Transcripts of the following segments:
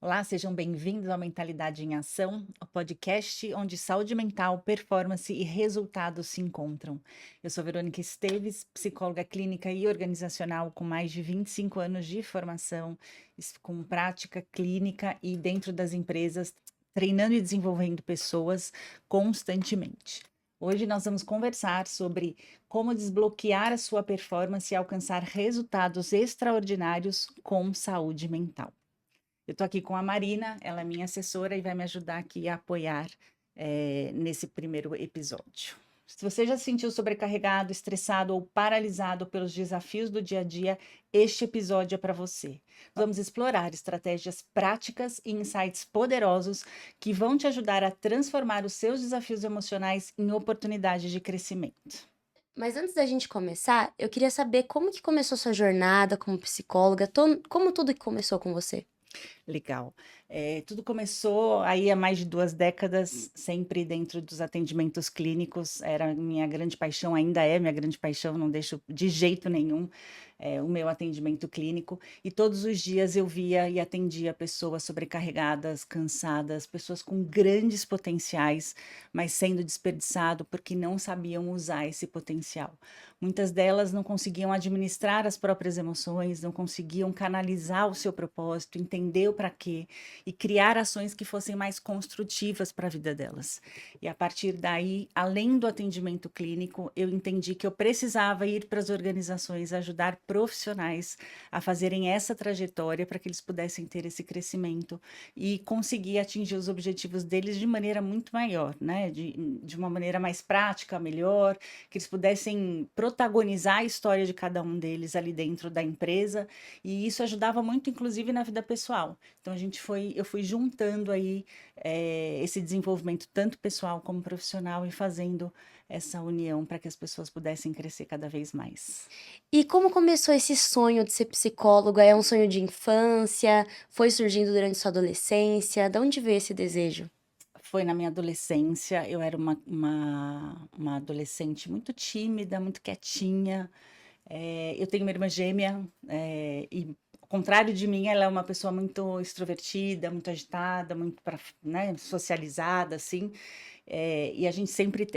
Olá, sejam bem-vindos ao Mentalidade em Ação, o podcast onde saúde mental, performance e resultados se encontram. Eu sou Verônica Esteves, psicóloga clínica e organizacional com mais de 25 anos de formação, com prática clínica e dentro das empresas, treinando e desenvolvendo pessoas constantemente. Hoje nós vamos conversar sobre como desbloquear a sua performance e alcançar resultados extraordinários com saúde mental. Eu estou aqui com a Marina, ela é minha assessora e vai me ajudar aqui a apoiar nesse primeiro episódio. Se você já se sentiu sobrecarregado, estressado ou paralisado pelos desafios do dia a dia, este episódio é para você. Vamos explorar estratégias práticas e insights poderosos que vão te ajudar a transformar os seus desafios emocionais em oportunidades de crescimento. Mas antes da gente começar, eu queria saber como que começou sua jornada como psicóloga, como tudo que começou com você? Legal. Tudo começou aí há mais de 2 décadas, sempre dentro dos atendimentos clínicos, era minha grande paixão, ainda é minha grande paixão, não deixo de jeito nenhum, o meu atendimento clínico, e todos os dias eu via e atendia pessoas sobrecarregadas, cansadas, pessoas com grandes potenciais, mas sendo desperdiçado porque não sabiam usar esse potencial. Muitas delas não conseguiam administrar as próprias emoções, não conseguiam canalizar o seu propósito, entender o para quê e criar ações que fossem mais construtivas para a vida delas. E a partir daí, além do atendimento clínico, eu entendi que eu precisava ir para as organizações ajudar profissionais a fazerem essa trajetória para que eles pudessem ter esse crescimento e conseguir atingir os objetivos deles de maneira muito maior, né? De uma maneira mais prática, melhor, que eles pudessem protagonizar a história de cada um deles ali dentro da empresa, e isso ajudava muito, inclusive, na vida pessoal. Então eu fui juntando aí esse desenvolvimento tanto pessoal como profissional e fazendo essa união para que as pessoas pudessem crescer cada vez mais. E como começou esse sonho de ser psicóloga? É um sonho de infância? Foi surgindo durante sua adolescência? De onde veio esse desejo? Foi na minha adolescência, eu era uma adolescente muito tímida, muito quietinha. Eu tenho uma irmã gêmea, e ao contrário de mim, ela é uma pessoa muito extrovertida, muito agitada, muito para, né, socializada, assim. E a gente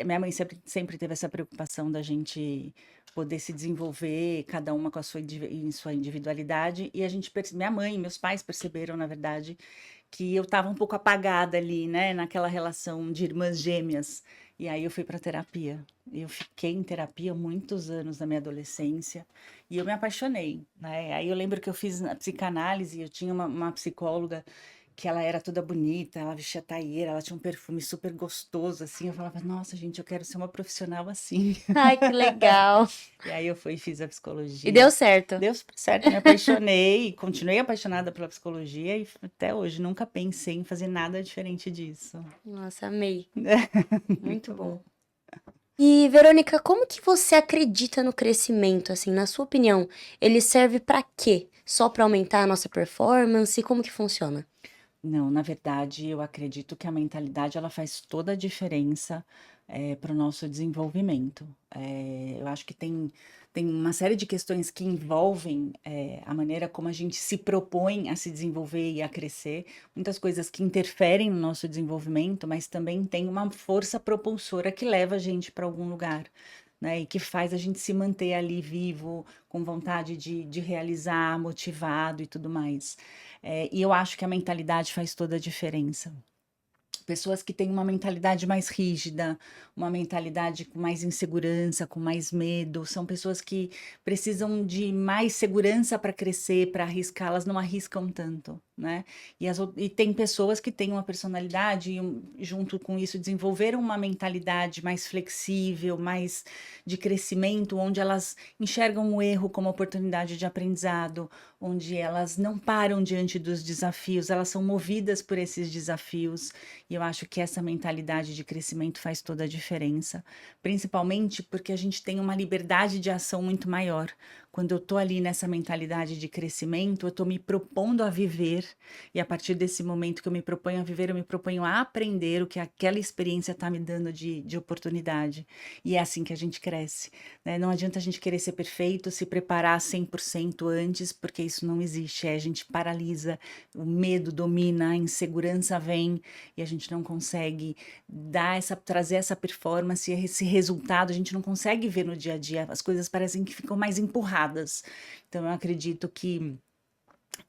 minha mãe sempre teve essa preocupação da gente poder se desenvolver, cada uma com a em sua individualidade. E minha mãe e meus pais perceberam, na verdade, que eu estava um pouco apagada ali, né, naquela relação de irmãs gêmeas. E aí eu fui para terapia. Eu fiquei em terapia muitos anos na minha adolescência e eu me apaixonei, né? Aí eu lembro que eu fiz a psicanálise, eu tinha uma psicóloga que ela era toda bonita, ela vestia taieira, ela tinha um perfume super gostoso, assim. Eu falava, nossa, gente, eu quero ser uma profissional assim. Ai, que legal. E aí eu fui e fiz a E deu psicologia. certo? Deu super certo, me apaixonei, e continuei apaixonada pela psicologia e até hoje nunca pensei em fazer nada diferente disso. Nossa, amei. Muito Muito bom. bom. E, Verônica, como que você acredita no crescimento, assim, na sua opinião? Ele serve pra quê? Só pra aumentar a nossa performance? Como que funciona? Não, na verdade, eu acredito que a mentalidade ela faz toda a diferença, para o nosso desenvolvimento. Eu acho que tem uma série de questões que envolvem, a maneira como a gente se propõe a se desenvolver e a crescer, muitas coisas que interferem no nosso desenvolvimento, mas também tem uma força propulsora que leva a gente para algum lugar, né, e que faz a gente se manter ali vivo, com vontade de realizar, motivado e tudo mais. E eu acho que a mentalidade faz toda a diferença. Pessoas que têm uma mentalidade mais rígida, uma mentalidade com mais insegurança, com mais medo, são pessoas que precisam de mais segurança para crescer, para arriscar, elas não arriscam tanto, né? E tem pessoas que têm uma personalidade e junto com isso desenvolveram uma mentalidade mais flexível, mais de crescimento, onde elas enxergam o erro como oportunidade de aprendizado, onde elas não param diante dos desafios, elas são movidas por esses desafios. E eu acho que essa mentalidade de crescimento faz toda a diferença, principalmente porque a gente tem uma liberdade de ação muito maior. Quando eu tô ali nessa mentalidade de crescimento, eu tô me propondo a viver, e a partir desse momento que eu me proponho a viver, eu me proponho a aprender o que aquela experiência tá me dando de oportunidade. E é assim que a gente cresce, né? Não adianta a gente querer ser perfeito, se preparar 100% antes, porque isso não existe. A gente paralisa, o medo domina, a insegurança vem e a gente não consegue trazer essa performance, esse resultado, a gente não consegue ver no dia a dia. As coisas parecem que ficam mais empurradas. Então, eu acredito que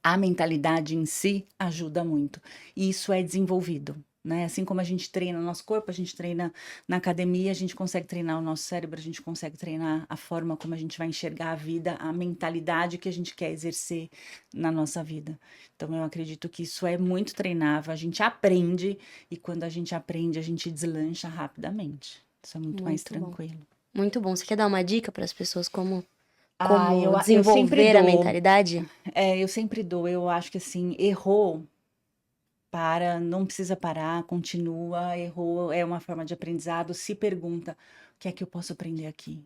a mentalidade em si ajuda muito. E isso é desenvolvido. Né? Assim como a gente treina o nosso corpo, a gente treina na academia, a gente consegue treinar o nosso cérebro, a gente consegue treinar a forma como a gente vai enxergar a vida, a mentalidade que a gente quer exercer na nossa vida. Então, eu acredito que isso é muito treinável, a gente aprende, e quando a gente aprende, a gente deslancha rapidamente. Isso é muito mais Muito bom. tranquilo. Muito bom. Você quer dar uma dica para as pessoas como, Ah, como eu sempre desenvolver a dou. mentalidade? Eu sempre dou. Eu acho que assim, errou, para, não precisa parar, continua, errou, é uma forma de aprendizado, se pergunta, o que é que eu posso aprender aqui?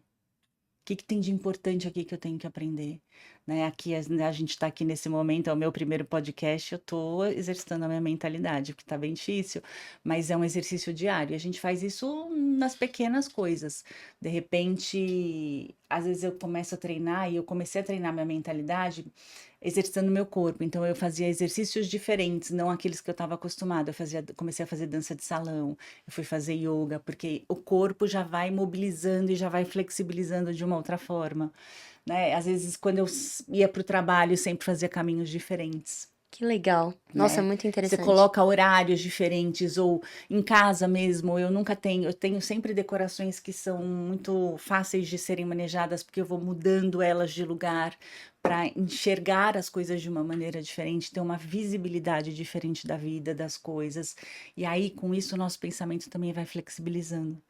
O que que tem de importante aqui que eu tenho que aprender? Né? Aqui, a gente está aqui nesse momento, é o meu primeiro podcast, eu estou exercitando a minha mentalidade, porque está bem difícil, mas é um exercício diário. A gente faz isso nas pequenas coisas. De repente, às vezes eu começo a treinar, e eu comecei a treinar minha mentalidade exercitando meu corpo. Então, eu fazia exercícios diferentes, não aqueles que eu estava acostumada. Comecei a fazer dança de salão, eu fui fazer yoga, porque o corpo já vai mobilizando e já vai flexibilizando de uma outra forma, né? Às vezes, quando eu ia para o trabalho, eu sempre fazia caminhos diferentes, Que legal. Nossa, né? muito Você interessante. coloca horários diferentes, ou em casa mesmo, eu tenho sempre decorações que são muito fáceis de serem manejadas, porque eu vou mudando elas de lugar para enxergar as coisas de uma maneira diferente, ter uma visibilidade diferente da vida, das coisas. E aí, com isso, o nosso pensamento também vai flexibilizando.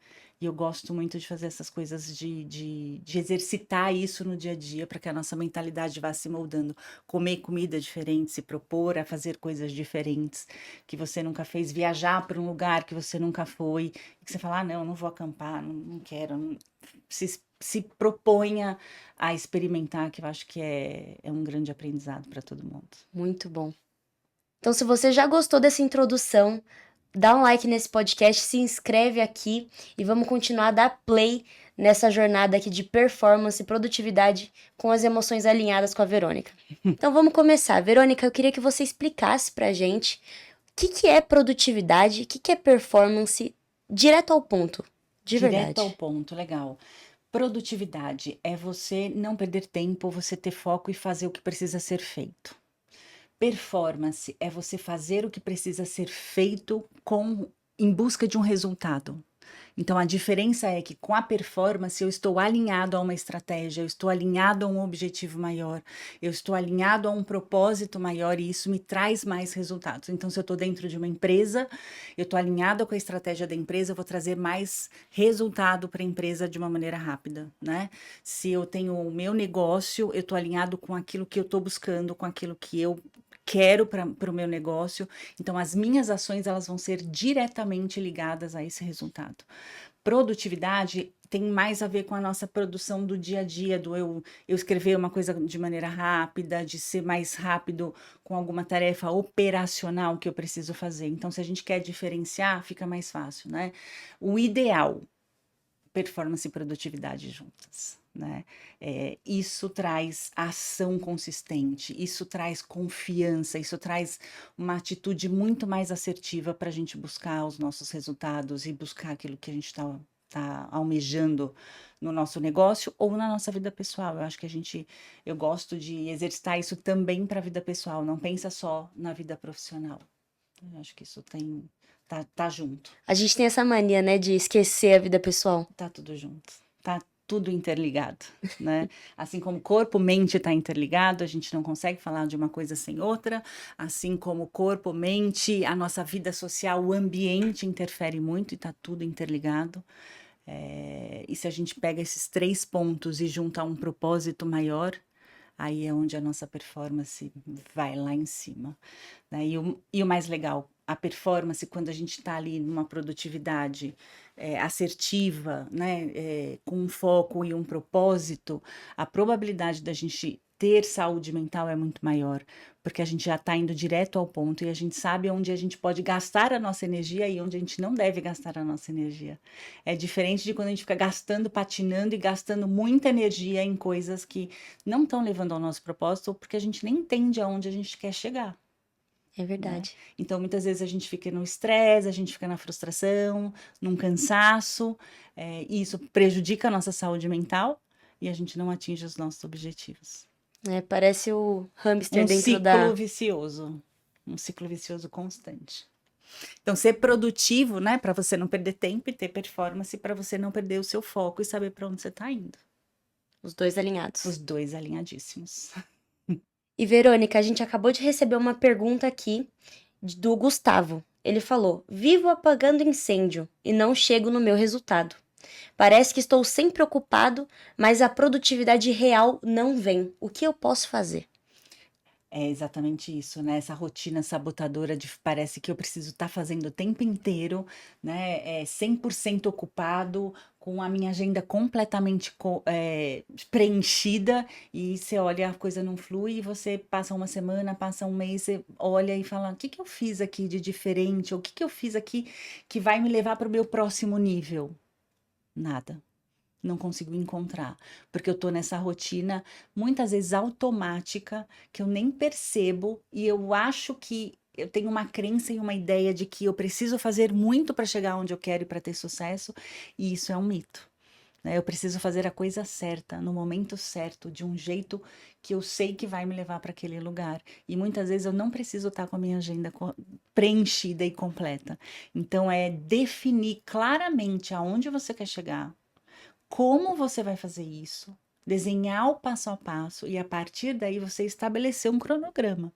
E eu gosto muito de fazer essas coisas, de exercitar isso no dia a dia, para que a nossa mentalidade vá se moldando. Comer comida diferente, se propor a fazer coisas diferentes que você nunca fez, viajar para um lugar que você nunca foi, e que você fala, ah, não, não vou acampar, não quero. Se proponha a experimentar, que eu acho que é um grande aprendizado para todo mundo. Muito bom. Então, se você já gostou dessa introdução, dá um like nesse podcast, se inscreve aqui e vamos continuar a dar play nessa jornada aqui de performance e produtividade com as emoções alinhadas com a Verônica. Então vamos começar. Verônica, eu queria que você explicasse pra gente o que é produtividade, o que é performance, direto ao ponto, de Direto ao verdade. ponto, legal. Produtividade é você não perder tempo, você ter foco e fazer o que precisa ser feito. Performance é você fazer o que precisa ser feito em busca de um resultado. Então, a diferença é que com a performance eu estou alinhado a uma estratégia, eu estou alinhado a um objetivo maior, eu estou alinhado a um propósito maior, e isso me traz mais resultados. Então, se eu estou dentro de uma empresa, eu estou alinhado com a estratégia da empresa, eu vou trazer mais resultado para a empresa de uma maneira rápida, né? Se eu tenho o meu negócio, eu estou alinhado com aquilo que eu estou buscando, com aquilo que eu quero para o meu negócio. Então, as minhas ações, elas vão ser diretamente ligadas a esse resultado. Produtividade tem mais a ver com a nossa produção do dia a dia, eu escrever uma coisa de maneira rápida, de ser mais rápido com alguma tarefa operacional que eu preciso fazer. Então, se a gente quer diferenciar, fica mais fácil, né? O ideal, performance e produtividade juntas, né? Isso traz ação consistente, isso traz confiança, isso traz uma atitude muito mais assertiva para a gente buscar os nossos resultados e buscar aquilo que a gente tá almejando no nosso negócio ou na nossa vida pessoal. Eu acho que eu gosto de exercitar isso também para a vida pessoal, não pensa só na vida profissional. Eu acho que isso tá junto. A gente tem essa mania, né, de esquecer a vida pessoal. Tá tudo junto, tá tudo interligado, né? Assim como corpo, mente está interligado, a gente não consegue falar de uma coisa sem outra, assim como corpo, mente, a nossa vida social, o ambiente interfere muito e tá tudo interligado. E se a gente pega esses três pontos e junta a um propósito maior, aí é onde a nossa performance vai lá em cima, né? E o mais legal, a performance, quando a gente está ali numa produtividade assertiva, né, com um foco e um propósito, a probabilidade da gente ter saúde mental é muito maior, porque a gente já está indo direto ao ponto e a gente sabe onde a gente pode gastar a nossa energia e onde a gente não deve gastar a nossa energia. É diferente de quando a gente fica gastando, patinando e gastando muita energia em coisas que não estão levando ao nosso propósito, porque a gente nem entende aonde a gente quer chegar, É né? verdade. Então, muitas vezes a gente fica no estresse, a gente fica na frustração, num cansaço, e isso prejudica a nossa saúde mental e a gente não atinge os nossos objetivos. É, parece o hamster Um dentro ciclo da. vicioso, um ciclo vicioso constante. Então, ser produtivo, né, para você não perder tempo e ter performance, para você não perder o seu foco e saber para onde você está indo. Os dois alinhados. Os dois alinhadíssimos. E Verônica, a gente acabou de receber uma pergunta aqui do Gustavo. Ele falou: Vivo apagando incêndio e não chego no meu resultado. Parece que estou sempre ocupado, mas a produtividade real não vem. O que eu posso fazer? É exatamente isso, né? Essa rotina sabotadora de parece que eu preciso estar fazendo o tempo inteiro, né? 100% ocupado, com a minha agenda completamente preenchida, e você olha, a coisa não flui, e você passa uma semana, passa um mês, você olha e fala: o que que eu fiz aqui de diferente? Ou o que que eu fiz aqui que vai me levar para o meu próximo nível? Nada. Não consigo encontrar, porque eu tô nessa rotina muitas vezes automática, que eu nem percebo e eu acho que eu tenho uma crença e uma ideia de que eu preciso fazer muito para chegar onde eu quero e para ter sucesso, e isso é um mito, né? Eu preciso fazer a coisa certa, no momento certo, de um jeito que eu sei que vai me levar para aquele lugar. E muitas vezes eu não preciso estar com a minha agenda preenchida e completa. Então é definir claramente aonde você quer chegar, como você vai fazer isso, desenhar o passo a passo e a partir daí você estabelecer um cronograma,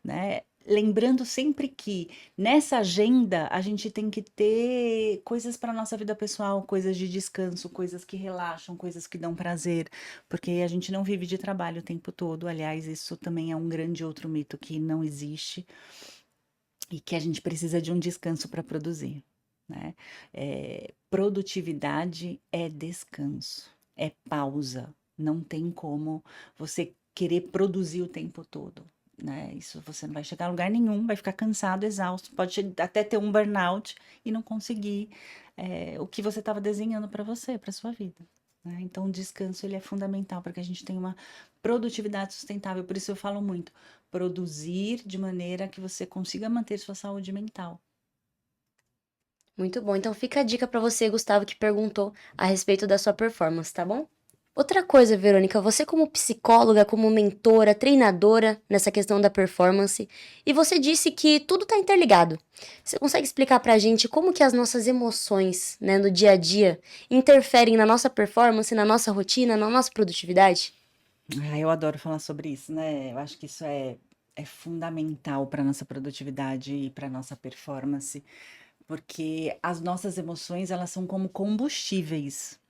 né? Lembrando sempre que nessa agenda a gente tem que ter coisas para nossa vida pessoal, coisas de descanso, coisas que relaxam, coisas que dão prazer, porque a gente não vive de trabalho o tempo todo. Aliás, isso também é um grande outro mito que não existe e que a gente precisa de um descanso para produzir, né? Produtividade é descanso, é pausa. Não tem como você querer produzir o tempo todo, né? Isso você não vai chegar a lugar nenhum, vai ficar cansado, exausto, pode até ter um burnout e não conseguir o que você estava desenhando para você, para sua vida, né? Então, o descanso ele é fundamental para que a gente tenha uma produtividade sustentável. Por isso eu falo muito, produzir de maneira que você consiga manter sua saúde mental. Muito bom. Então fica a dica para você, Gustavo, que perguntou a respeito da sua performance, tá bom? Outra coisa, Verônica, você como psicóloga, como mentora, treinadora nessa questão da performance, e você disse que tudo está interligado. Você consegue explicar pra gente como que as nossas emoções, né, no dia a dia, interferem na nossa performance, na nossa rotina, na nossa produtividade? Eu adoro falar sobre isso, né? Eu acho que isso é fundamental para nossa produtividade e para nossa performance, porque as nossas emoções, elas são como combustíveis.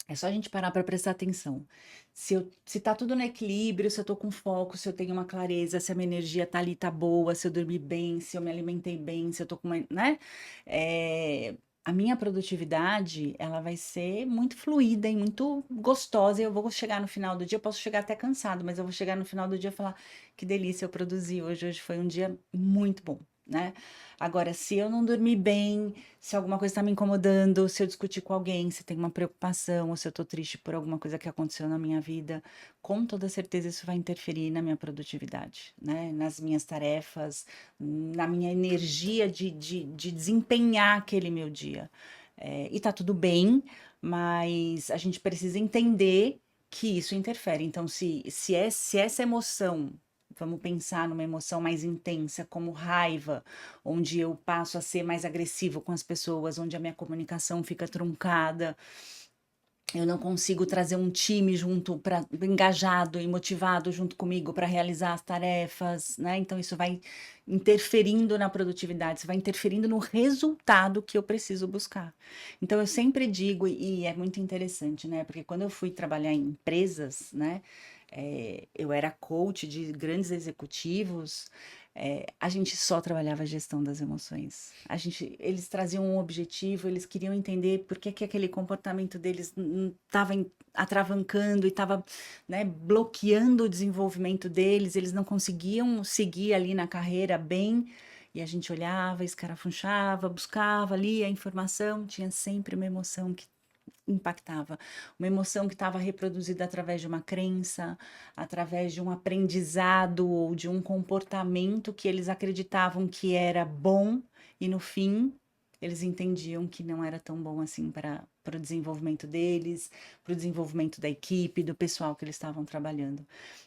É só a gente parar para prestar atenção. Se tá tudo no equilíbrio, se eu tô com foco, se eu tenho uma clareza, se a minha energia tá ali, tá boa, se eu dormi bem, se eu me alimentei bem, se eu tô com uma, né? É, a minha produtividade, ela vai ser muito fluida e muito gostosa. E eu vou chegar no final do dia, eu posso chegar até cansado, mas eu vou chegar no final do dia e falar: que delícia, eu produzi hoje, hoje foi um dia muito bom, né? Agora, se eu não dormir bem, se alguma coisa está me incomodando, se eu discutir com alguém, se tem uma preocupação, ou se eu tô triste por alguma coisa que aconteceu na minha vida, com toda certeza isso vai interferir na minha produtividade, né? Nas minhas tarefas, na minha energia de desempenhar aquele meu dia. E tá tudo bem, mas a gente precisa entender que isso interfere. Então, se essa emoção, vamos pensar numa emoção mais intensa, como raiva, onde eu passo a ser mais agressivo com as pessoas, onde a minha comunicação fica truncada, eu não consigo trazer um time junto para engajado e motivado junto comigo para realizar as tarefas, né? Então isso vai interferindo na produtividade, isso vai interferindo no resultado que eu preciso buscar. Então eu sempre digo, e é muito interessante, né? Porque quando eu fui trabalhar em empresas, né? eu era coach de grandes executivos, a gente só trabalhava a gestão das emoções. Eles traziam um objetivo, eles queriam entender por que aquele comportamento deles estava atravancando e estava, né, bloqueando o desenvolvimento deles, eles não conseguiam seguir ali na carreira bem. E a gente olhava, escarafunchava, buscava ali a informação, tinha sempre uma emoção que impactava, uma emoção que estava reproduzida através de uma crença, através de um aprendizado ou de um comportamento que eles acreditavam que era bom e no fim eles entendiam que não era tão bom assim para o desenvolvimento deles, para o desenvolvimento da equipe, do pessoal que eles estavam trabalhando.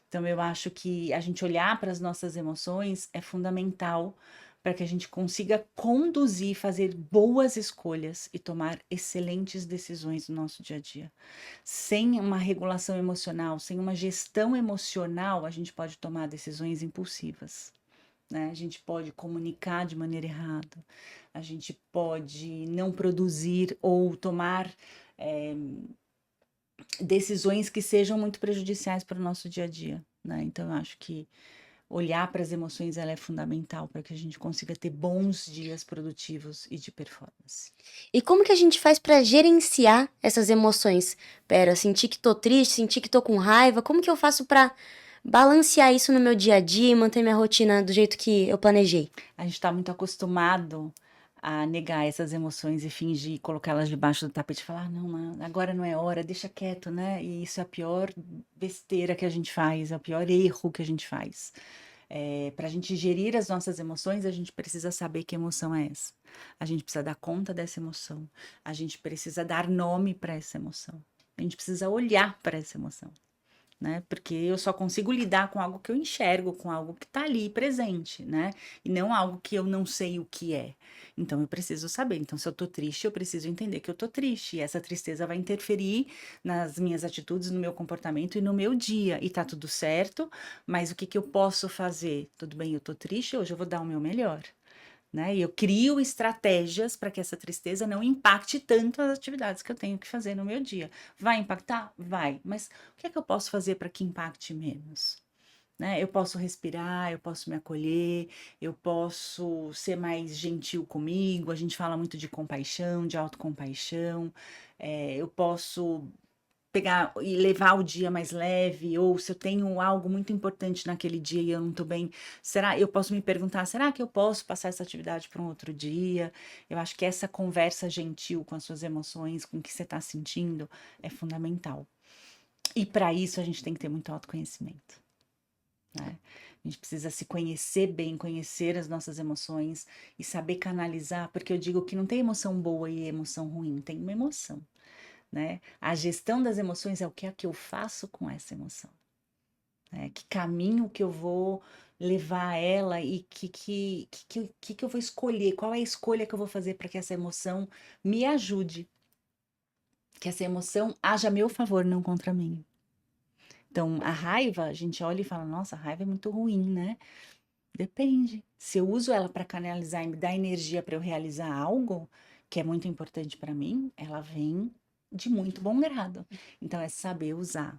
Então eu acho que a gente olhar para as nossas emoções é fundamental para que a gente consiga conduzir, fazer boas escolhas e tomar excelentes decisões no nosso dia a dia. Sem uma regulação emocional, sem uma gestão emocional, a gente pode tomar decisões impulsivas, né? A gente pode comunicar de maneira errada, a gente pode não produzir ou tomar decisões que sejam muito prejudiciais para o nosso dia a dia, né? Então, eu acho que olhar para as emoções ela é fundamental para que a gente consiga ter bons dias produtivos e de performance. E como que a gente faz pra gerenciar essas emoções? Pera, senti que tô triste, senti que tô com raiva, como que eu faço pra balancear isso no meu dia a dia e manter minha rotina do jeito que eu planejei? A gente está muito acostumado a negar essas emoções e fingir colocá-las debaixo do tapete e falar, não, agora não é hora, deixa quieto, né? E isso é a pior besteira que a gente faz, é o pior erro que a gente faz. Para a gente gerir as nossas emoções, a gente precisa saber que emoção é essa. A gente precisa dar conta dessa emoção. A gente precisa dar nome para essa emoção. A gente precisa olhar para essa emoção, né? Porque eu só consigo lidar com algo que eu enxergo, com algo que está ali presente, né? E não algo que eu não sei o que é. Então eu preciso saber. Então, se eu tô triste, eu preciso entender que eu tô triste. E essa tristeza vai interferir nas minhas atitudes, no meu comportamento e no meu dia. E tá tudo certo, mas o que que eu posso fazer? Tudo bem, eu tô triste, hoje eu vou dar o meu melhor. Né? E eu crio estratégias para que essa tristeza não impacte tanto as atividades que eu tenho que fazer no meu dia. Vai impactar? Vai. Mas o que é que eu posso fazer para que impacte menos? Né? Eu posso respirar, eu posso me acolher, eu posso ser mais gentil comigo. A gente fala muito de compaixão, de autocompaixão. Eu posso pegar e levar o dia mais leve, ou se eu tenho algo muito importante naquele dia e eu não estou bem, eu posso me perguntar, será que eu posso passar essa atividade para um outro dia? Eu acho que essa conversa gentil com as suas emoções, com o que você está sentindo, é fundamental. E para isso a gente tem que ter muito autoconhecimento, né? A gente precisa se conhecer bem, conhecer as nossas emoções e saber canalizar, porque eu digo que não tem emoção boa e emoção ruim, tem uma emoção, né? A gestão das emoções é o que é que eu faço com essa emoção, né? Que caminho que eu vou levar ela e que eu vou escolher, qual é a escolha que eu vou fazer para que essa emoção me ajude, que essa emoção haja a meu favor, não contra mim. Então, a raiva, a gente olha e fala, nossa, a raiva é muito ruim, né? Depende. Se eu uso ela para canalizar e me dar energia para eu realizar algo que é muito importante para mim, ela vem de muito bom grado. Então é saber usar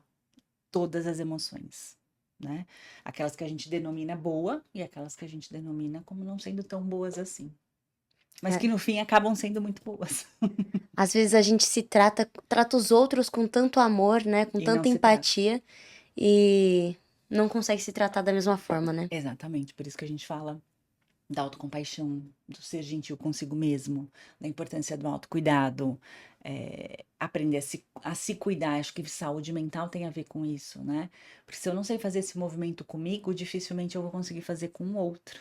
todas as emoções, né? Aquelas que a gente denomina boa e aquelas que a gente denomina como não sendo tão boas assim. Mas É, que no fim acabam sendo muito boas. às vezes a gente se trata os outros com tanto amor, né, com E não tanta se trata. empatia e não consegue se tratar da mesma forma, né? Exatamente, por isso que a gente fala da autocompaixão, do ser gentil consigo mesmo, da importância do autocuidado, aprender a se cuidar. Acho que saúde mental tem a ver com isso, né? Porque se eu não sei fazer esse movimento comigo, dificilmente eu vou conseguir fazer com o outro,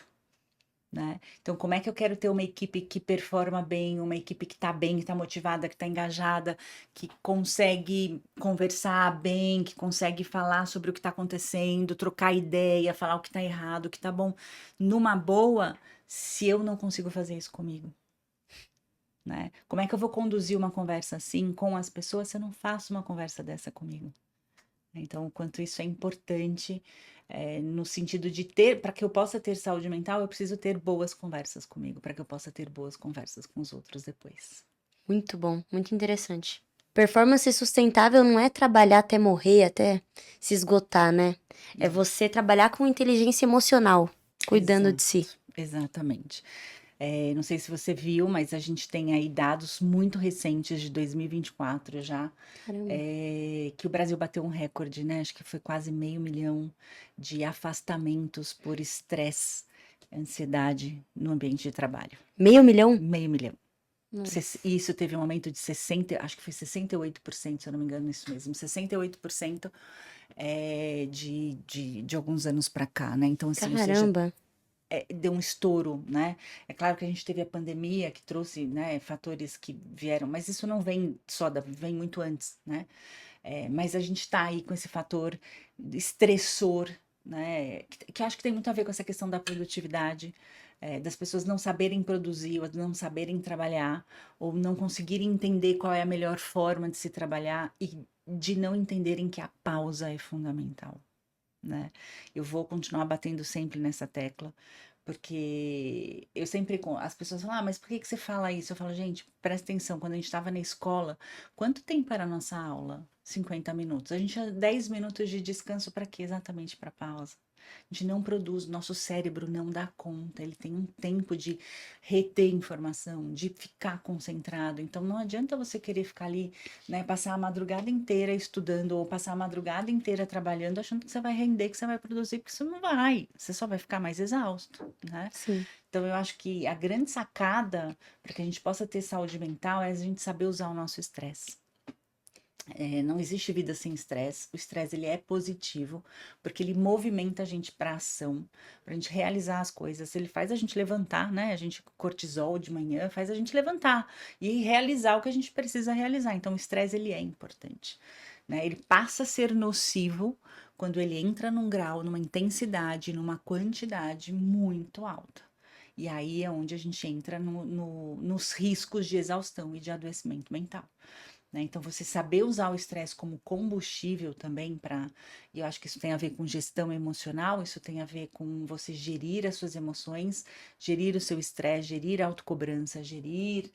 né? Então, como é que eu quero ter uma equipe que performa bem, uma equipe que tá bem, que tá motivada, que tá engajada, que consegue conversar bem, que consegue falar sobre o que tá acontecendo, trocar ideia, falar o que tá errado, o que tá bom, numa boa, se eu não consigo fazer isso comigo, né? Como é que eu vou conduzir uma conversa assim com as pessoas se eu não faço uma conversa dessa comigo? Então, o quanto isso é importante, no sentido de ter, para que eu possa ter saúde mental, eu preciso ter boas conversas comigo, para que eu possa ter boas conversas com os outros depois. Muito bom, muito interessante. Performance sustentável não é trabalhar até morrer, até se esgotar, né? É você trabalhar com inteligência emocional, cuidando de si. Exatamente. Não sei se você viu, mas a gente tem aí dados muito recentes de 2024 já, Caramba. que o Brasil bateu um recorde, né? Acho que foi quase 500.000 de afastamentos por estresse, ansiedade no ambiente de trabalho. 500.000? 500.000. Nossa. E isso teve um aumento de 60, acho que foi 68%, se eu não me engano, isso mesmo, 68% de alguns anos para cá, né? Então, assim, ou seja, Caramba. deu um estouro, né? É claro que a gente teve a pandemia que trouxe, né, fatores que vieram, mas isso não vem só vem muito antes, né? Mas a gente está aí com esse fator estressor, né? Que acho que tem muito a ver com essa questão da produtividade, das pessoas não saberem produzir, ou não saberem trabalhar, ou não conseguirem entender qual é a melhor forma de se trabalhar e de não entenderem que a pausa é fundamental, né? Eu vou continuar batendo sempre nessa tecla, porque eu sempre as pessoas falam, mas por que que você fala isso? Eu falo, gente, presta atenção, quando a gente estava na escola, quanto tempo era a nossa aula? 50 minutos. A gente tinha 10 minutos de descanso para quê? Exatamente para pausa. A gente não produz, nosso cérebro não dá conta, ele tem um tempo de reter informação, de ficar concentrado. Então não adianta você querer ficar ali, né, passar a madrugada inteira estudando ou passar a madrugada inteira trabalhando, achando que você vai render, que você vai produzir, porque você não vai. Você só vai ficar mais exausto, né? Sim. Então eu acho que a grande sacada para que a gente possa ter saúde mental é a gente saber usar o nosso estresse. Não existe vida sem estresse. O estresse ele é positivo porque ele movimenta a gente para ação, para a gente realizar as coisas. Ele faz a gente levantar, né? A gente cortisol de manhã faz a gente levantar e realizar o que a gente precisa realizar. Então o estresse ele é importante, né? Ele passa a ser nocivo quando ele entra num grau, numa intensidade, numa quantidade muito alta. E aí é onde a gente entra nos riscos de exaustão e de adoecimento mental, né? Então, você saber usar o estresse como combustível também para. E eu acho que isso tem a ver com gestão emocional, isso tem a ver com você gerir as suas emoções, gerir o seu estresse, gerir a autocobrança, gerir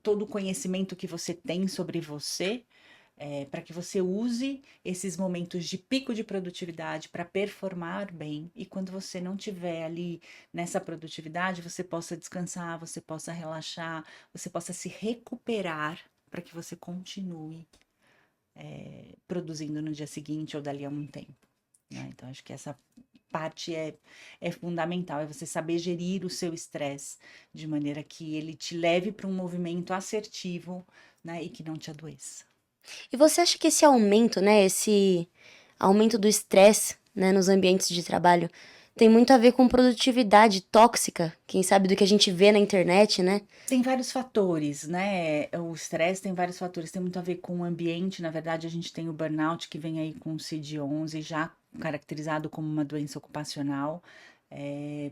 todo o conhecimento que você tem sobre você. Para que você use esses momentos de pico de produtividade para performar bem e quando você não tiver ali nessa produtividade, você possa descansar, você possa relaxar, você possa se recuperar para que você continue produzindo no dia seguinte ou dali a um tempo, né? Então, acho que essa parte é fundamental, é você saber gerir o seu estresse de maneira que ele te leve para um movimento assertivo, né, e que não te adoeça. E você acha que esse aumento, né, esse aumento do estresse, né, nos ambientes de trabalho, tem muito a ver com produtividade tóxica, quem sabe do que a gente vê na internet, né? Tem vários fatores, né? O estresse tem vários fatores, tem muito a ver com o ambiente. Na verdade, a gente tem o burnout que vem aí com o CID-11, já caracterizado como uma doença ocupacional, é,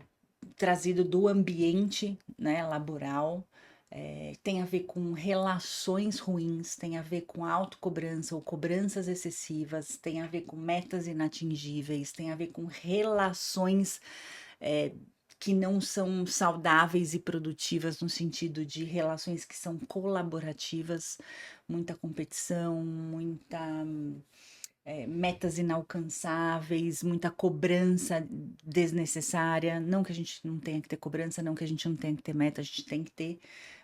trazido do ambiente, né, laboral. Tem a ver com relações ruins, tem a ver com autocobrança ou cobranças excessivas, tem a ver com metas inatingíveis, tem a ver com relações é, que não são saudáveis e produtivas no sentido de relações que são colaborativas, muita competição, muita metas inalcançáveis, muita cobrança desnecessária. Não que a gente não tenha que ter cobrança, não que a gente não tenha que ter meta, a gente tem que ter,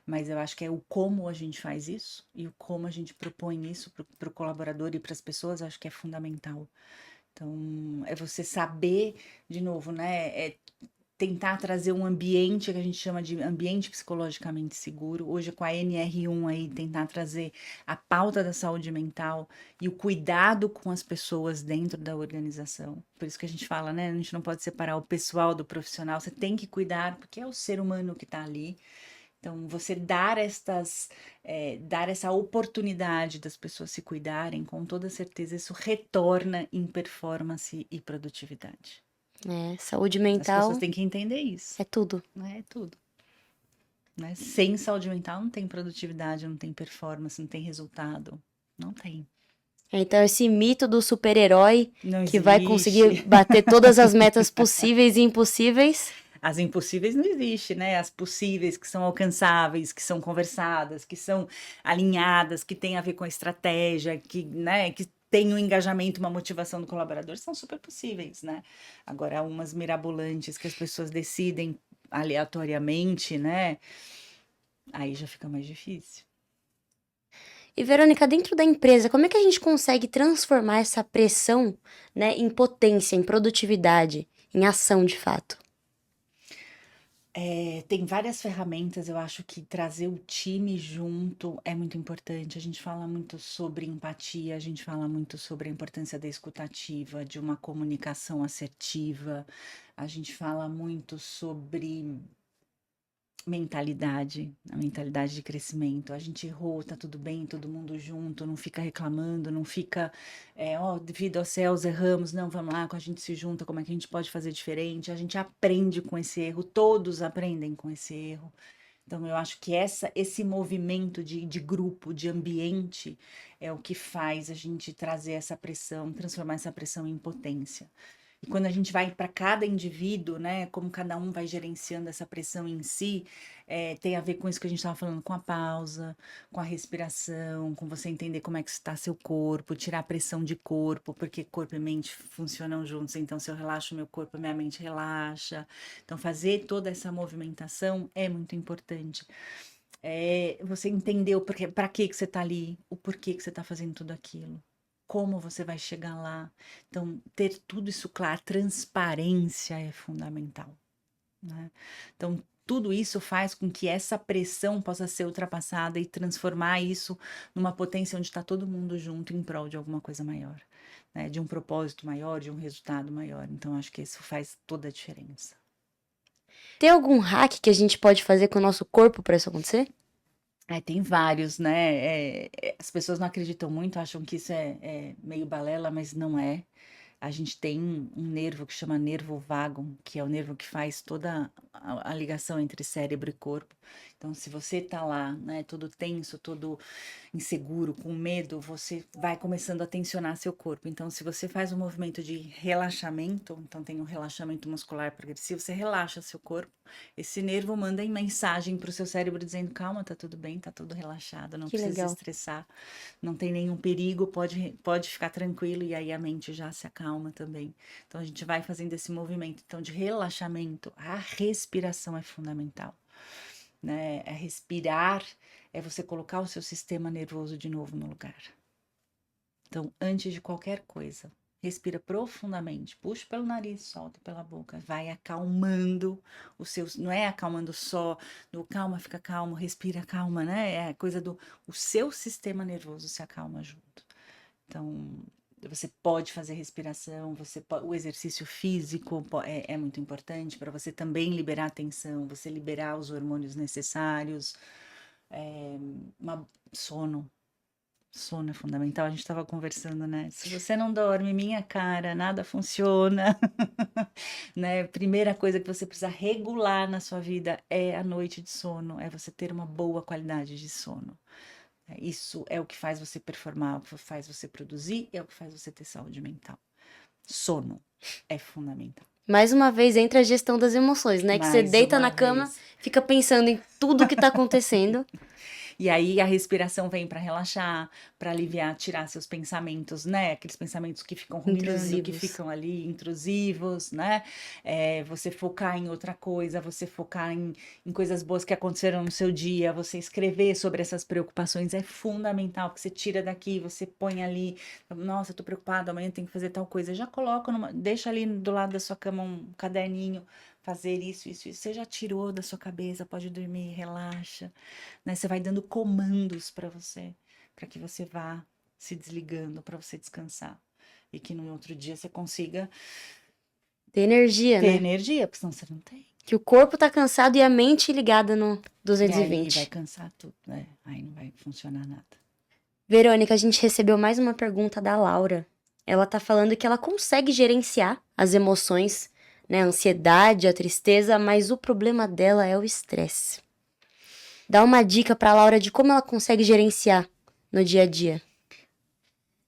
mas eu acho que é o como a gente faz isso e o como a gente propõe isso para o colaborador e para as pessoas, acho que é fundamental. Então, é você saber, de novo, né? Tentar trazer um ambiente que a gente chama de ambiente psicologicamente seguro. Hoje, com a NR1 aí, tentar trazer a pauta da saúde mental e o cuidado com as pessoas dentro da organização. Por isso que a gente fala, né? A gente não pode separar o pessoal do profissional, você tem que cuidar, porque é o ser humano que está ali. Então, você dar essa oportunidade das pessoas se cuidarem, com toda certeza, isso retorna em performance e produtividade. Saúde As pessoas mental têm que entender isso, é tudo. né? É tudo. Né? Sem saúde mental não tem produtividade, não tem performance, não tem resultado. Não tem. Então, esse mito do super-herói Não que vai existe. conseguir bater todas as metas possíveis e impossíveis As impossíveis não existem, né? As possíveis, que são alcançáveis, que são conversadas, que são alinhadas, que têm a ver com a estratégia, que, né, que tem um engajamento, uma motivação do colaborador, são super possíveis, né? Agora, umas mirabolantes que as pessoas decidem aleatoriamente, né? Aí já fica mais difícil. E, Verônica, dentro da empresa, como é que a gente consegue transformar essa pressão, né, em potência, em produtividade, em ação de fato? Tem várias ferramentas, eu acho que trazer o time junto é muito importante. A gente fala muito sobre empatia, a gente fala muito sobre a importância da escutativa, de uma comunicação assertiva, a gente fala muito sobre mentalidade, a mentalidade de crescimento. A gente errou, tá tudo bem, todo mundo junto, não fica reclamando, não fica, ó, devido aos céus erramos, não, vamos lá, quando a gente se junta, como é que a gente pode fazer diferente? A gente aprende com esse erro, todos aprendem com esse erro. Então, eu acho que esse movimento de grupo, de ambiente, é o que faz a gente trazer essa pressão, transformar essa pressão em potência. E quando a gente vai para cada indivíduo, né, como cada um vai gerenciando essa pressão em si, tem a ver com isso que a gente estava falando, com a pausa, com a respiração, com você entender como é que está seu corpo, tirar a pressão de corpo, porque corpo e mente funcionam juntos. Então, se eu relaxo meu corpo, minha mente relaxa. Então, fazer toda essa movimentação é muito importante. Você entender o porquê, para que você está ali, o porquê que você está fazendo tudo aquilo, como você vai chegar lá. Então, ter tudo isso claro, transparência é fundamental, né? Então, tudo isso faz com que essa pressão possa ser ultrapassada e transformar isso numa potência onde está todo mundo junto em prol de alguma coisa maior, né? De um propósito maior, de um resultado maior. Então, acho que isso faz toda a diferença. Tem algum hack que a gente pode fazer com o nosso corpo para isso acontecer? Tem vários, né? As pessoas não acreditam muito, acham que isso é meio balela, mas não é. A gente tem um nervo que chama nervo vago, que é o nervo que faz toda a ligação entre cérebro e corpo. Então, se você tá lá, né, todo tenso, todo inseguro, com medo, você vai começando a tensionar seu corpo. Então, se você faz um movimento de relaxamento, então tem um relaxamento muscular progressivo, você relaxa seu corpo, esse nervo manda mensagem para o seu cérebro dizendo: calma, tá tudo bem, tá tudo relaxado, não Que precisa se legal. estressar, não tem nenhum perigo, pode ficar tranquilo, e aí a mente já se acalma também. Então, a gente vai fazendo esse movimento, então, de relaxamento. A respiração é fundamental, né? Respirar é você colocar o seu sistema nervoso de novo no lugar. Então, antes de qualquer coisa, respira profundamente, puxa pelo nariz, solta pela boca, vai acalmando os seus, não é acalmando só do calma, fica calmo, respira calma, né? É a coisa do o seu sistema nervoso se acalma junto. Então, você pode fazer respiração, o exercício físico é muito importante para você também liberar a tensão, você liberar os hormônios necessários. Sono. Sono é fundamental. A gente estava conversando, né? Se você não dorme, minha cara, nada funciona. Né? Primeira coisa que você precisa regular na sua vida é a noite de sono, é você ter uma boa qualidade de sono. Isso é o que faz você performar, o que faz você produzir, é o que faz você ter saúde mental. Sono é fundamental. Mais uma vez entra a gestão das emoções, né? Que você Mais deita uma na cama, vez. fica pensando em tudo que tá acontecendo. E aí a respiração vem para relaxar, para aliviar, tirar seus pensamentos, né? Aqueles pensamentos que ficam ruminando, que Intrusivos. ficam ali intrusivos, né? Você focar em outra coisa, você focar em coisas boas que aconteceram no seu dia, você escrever sobre essas preocupações é fundamental, porque você tira daqui, você põe ali, nossa, eu tô preocupada, amanhã tem que fazer tal coisa. Já coloca, deixa ali do lado da sua cama um caderninho, fazer isso, isso, isso. Você já tirou da sua cabeça, pode dormir, relaxa, né? Você vai dando comandos para você, para que você vá se desligando, para você descansar. E que no outro dia você consiga Ter energia, ter né? energia, porque senão você não tem. Que o corpo tá cansado e a mente ligada no E aí vai 220. cansar tudo, né? Aí não vai funcionar nada. Verônica, a gente recebeu mais uma pergunta da Laura. Ela tá falando que ela consegue gerenciar as emoções, né? A ansiedade, a tristeza, mas o problema dela é o estresse. Dá uma dica pra Laura de como ela consegue gerenciar no dia a dia.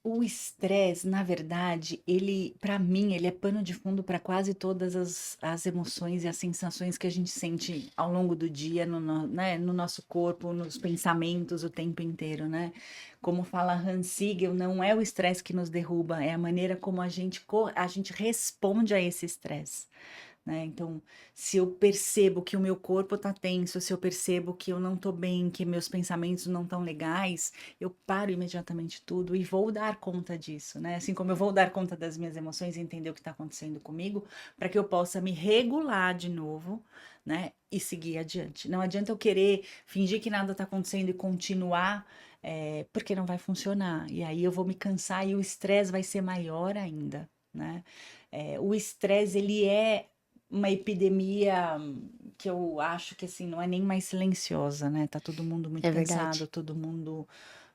O estresse, na verdade, ele, para mim, ele é pano de fundo para quase todas as emoções e as sensações que a gente sente ao longo do dia, né, no nosso corpo, nos pensamentos o tempo inteiro, né? Como fala Hans Siegel, não é o estresse que nos derruba, é a maneira como a gente responde a esse estresse. Né? Então, se eu percebo que o meu corpo tá tenso, se eu percebo que eu não tô bem, que meus pensamentos não estão legais, eu paro imediatamente tudo e vou dar conta disso, né? Assim como eu vou dar conta das minhas emoções e entender o que está acontecendo comigo, para que eu possa me regular de novo, né? E seguir adiante. Não adianta eu querer fingir que nada está acontecendo e continuar, porque não vai funcionar. E aí eu vou me cansar e o estresse vai ser maior ainda, né? O estresse, ele é uma epidemia que eu acho que assim não é nem mais silenciosa, né? Tá todo mundo muito É verdade. cansado, todo mundo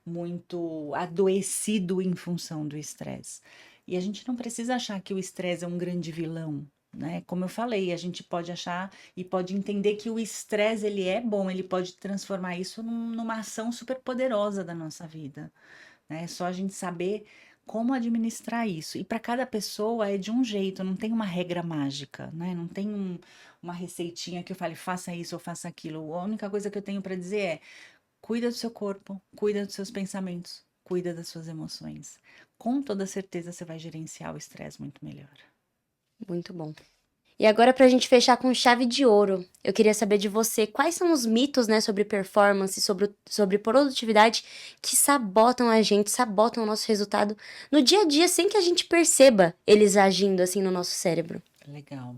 muito adoecido em função do estresse. E a gente não precisa achar que o estresse é um grande vilão, né? Como eu falei, a gente pode achar e pode entender que o estresse ele é bom, ele pode transformar isso numa ação super poderosa da nossa vida, né? É só a gente saber como administrar isso. E para cada pessoa é de um jeito, não tem uma regra mágica, né? Não tem uma receitinha que eu fale, faça isso ou faça aquilo. A única coisa que eu tenho para dizer é: cuida do seu corpo, cuida dos seus pensamentos, cuida das suas emoções. Com toda certeza você vai gerenciar o estresse muito melhor. Muito bom. E agora, pra gente fechar com chave de ouro, eu queria saber de você quais são os mitos, né, sobre performance, sobre produtividade que sabotam a gente, sabotam o nosso resultado no dia a dia sem que a gente perceba eles agindo assim no nosso cérebro. Legal.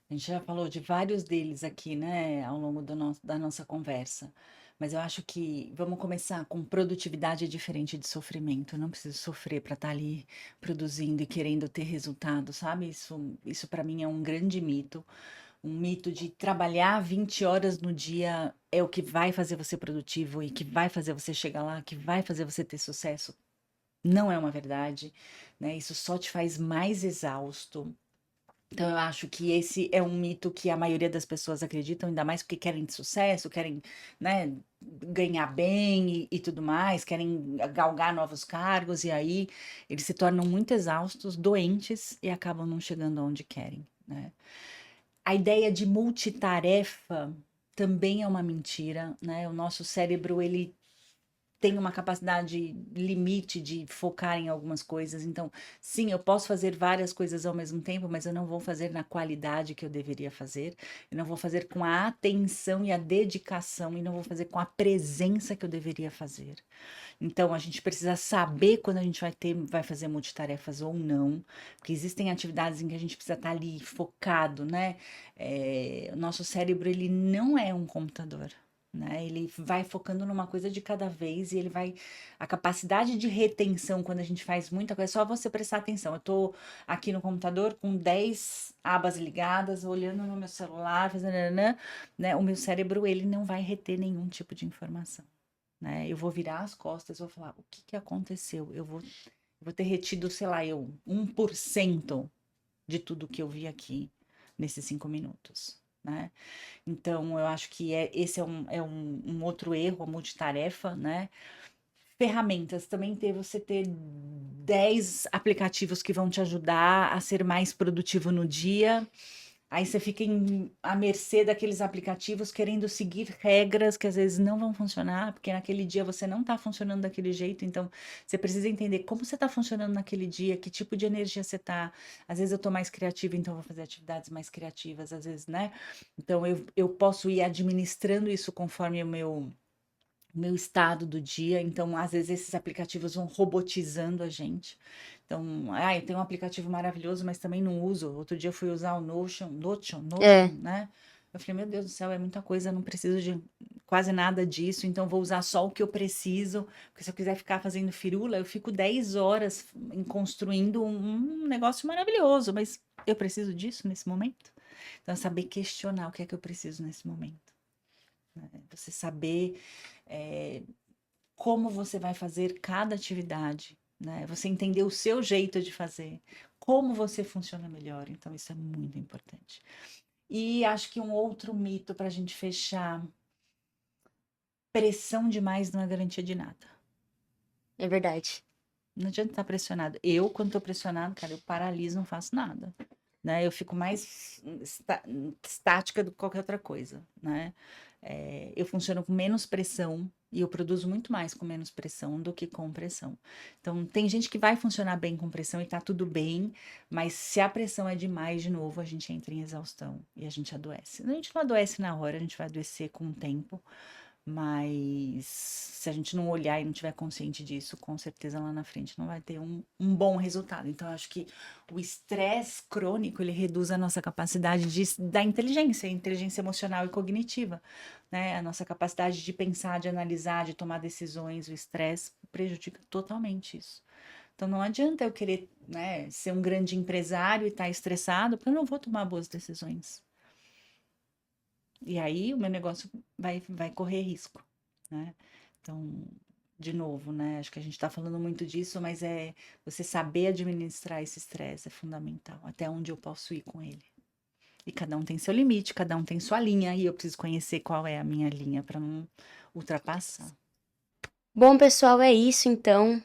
A gente já falou de vários deles aqui, né, ao longo da nossa conversa. Mas eu acho que vamos começar com produtividade diferente de sofrimento. Eu não preciso sofrer para estar ali produzindo e querendo ter resultado, sabe? Isso para mim é um grande mito. Um mito de trabalhar 20 horas no dia é o que vai fazer você produtivo e que vai fazer você chegar lá, que vai fazer você ter sucesso. Não é uma verdade, né? Isso só te faz mais exausto. Então, eu acho que esse é um mito que a maioria das pessoas acreditam, ainda mais porque querem sucesso, querem, né, ganhar bem e tudo mais, querem galgar novos cargos, e aí eles se tornam muito exaustos, doentes e acabam não chegando aonde querem, né? A ideia de multitarefa também é uma mentira, né? O nosso cérebro, ele tem uma capacidade limite de focar em algumas coisas. Então, sim, eu posso fazer várias coisas ao mesmo tempo, mas eu não vou fazer na qualidade que eu deveria fazer. Eu não vou fazer com a atenção e a dedicação e não vou fazer com a presença que eu deveria fazer. Então, a gente precisa saber quando a gente vai fazer multitarefas ou não, porque existem atividades em que a gente precisa estar ali focado, né? O nosso cérebro, ele não é um computador. Né? Ele vai focando numa coisa de cada vez e ele vai. A capacidade de retenção, quando a gente faz muita coisa, é só você prestar atenção. Eu tô aqui no computador com 10 abas ligadas, olhando no meu celular, fazendo, né? O meu cérebro, ele não vai reter nenhum tipo de informação, né? Eu vou virar as costas, vou falar, o que que aconteceu? Eu vou ter retido, sei lá, 1% de tudo que eu vi aqui nesses 5 minutos, né? Então, eu acho que esse é um outro erro, a multitarefa, né? Ferramentas, também você ter 10 aplicativos que vão te ajudar a ser mais produtivo no dia. Aí você fica à mercê daqueles aplicativos querendo seguir regras que às vezes não vão funcionar, porque naquele dia você não está funcionando daquele jeito, então você precisa entender como você está funcionando naquele dia, que tipo de energia você está. Às vezes eu estou mais criativa, então eu vou fazer atividades mais criativas, às vezes, né? Então eu posso ir administrando isso conforme o meu estado do dia. Então, às vezes, esses aplicativos vão robotizando a gente. Então, eu tenho um aplicativo maravilhoso, mas também não uso. Outro dia eu fui usar o Notion, É, né? Eu falei, meu Deus do céu, é muita coisa, não preciso de quase nada disso, então vou usar só o que eu preciso, porque se eu quiser ficar fazendo firula, eu fico 10 horas em construindo um negócio maravilhoso, mas eu preciso disso nesse momento? Então, é saber questionar o que é que eu preciso nesse momento, né? Você saber eh, como você vai fazer cada atividade, né? Você entender o seu jeito de fazer, como você funciona melhor. Então, isso é muito importante. E acho que um outro mito para a gente fechar: pressão demais não é garantia de nada. é verdade. Não adianta estar pressionado. Eu, quando estou pressionado, cara, eu paraliso, não faço nada, né? Eu fico mais estática do que qualquer outra coisa, né? Eu funciono com menos pressão e eu produzo muito mais com menos pressão do que com pressão. Então, tem gente que vai funcionar bem com pressão e tá tudo bem, mas se a pressão é demais, de novo, a gente entra em exaustão e a gente adoece. A gente não adoece na hora, a gente vai adoecer com o tempo. Mas se a gente não olhar e não tiver consciente disso, com certeza lá na frente não vai ter um bom resultado. Então, eu acho que o estresse crônico, ele reduz a nossa capacidade da inteligência, inteligência emocional e cognitiva, né? A nossa capacidade de pensar, de analisar, de tomar decisões, o estresse prejudica totalmente isso. Então, não adianta eu querer, né, ser um grande empresário e estar estressado, porque eu não vou tomar boas decisões. E aí o meu negócio vai correr risco, né? Então, de novo, né? Acho que a gente está falando muito disso, mas você saber administrar esse estresse é fundamental. Até onde eu posso ir com ele. E cada um tem seu limite, cada um tem sua linha, e eu preciso conhecer qual é a minha linha para não ultrapassar. Bom, pessoal, é isso então.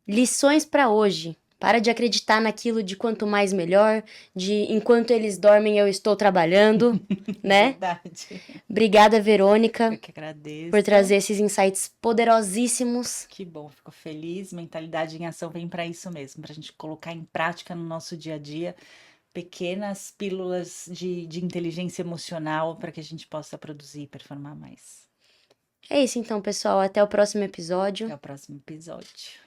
Lições para hoje. Para de acreditar naquilo de quanto mais melhor, de enquanto eles dormem eu estou trabalhando, né? Verdade. Obrigada, Verônica, Eu que agradeço. por trazer esses insights poderosíssimos. Que bom, fico feliz. Mentalidade em ação vem para isso mesmo, para a gente colocar em prática no nosso dia a dia pequenas pílulas de inteligência emocional para que a gente possa produzir e performar mais. É isso então, pessoal. Até o próximo episódio. Até o próximo episódio.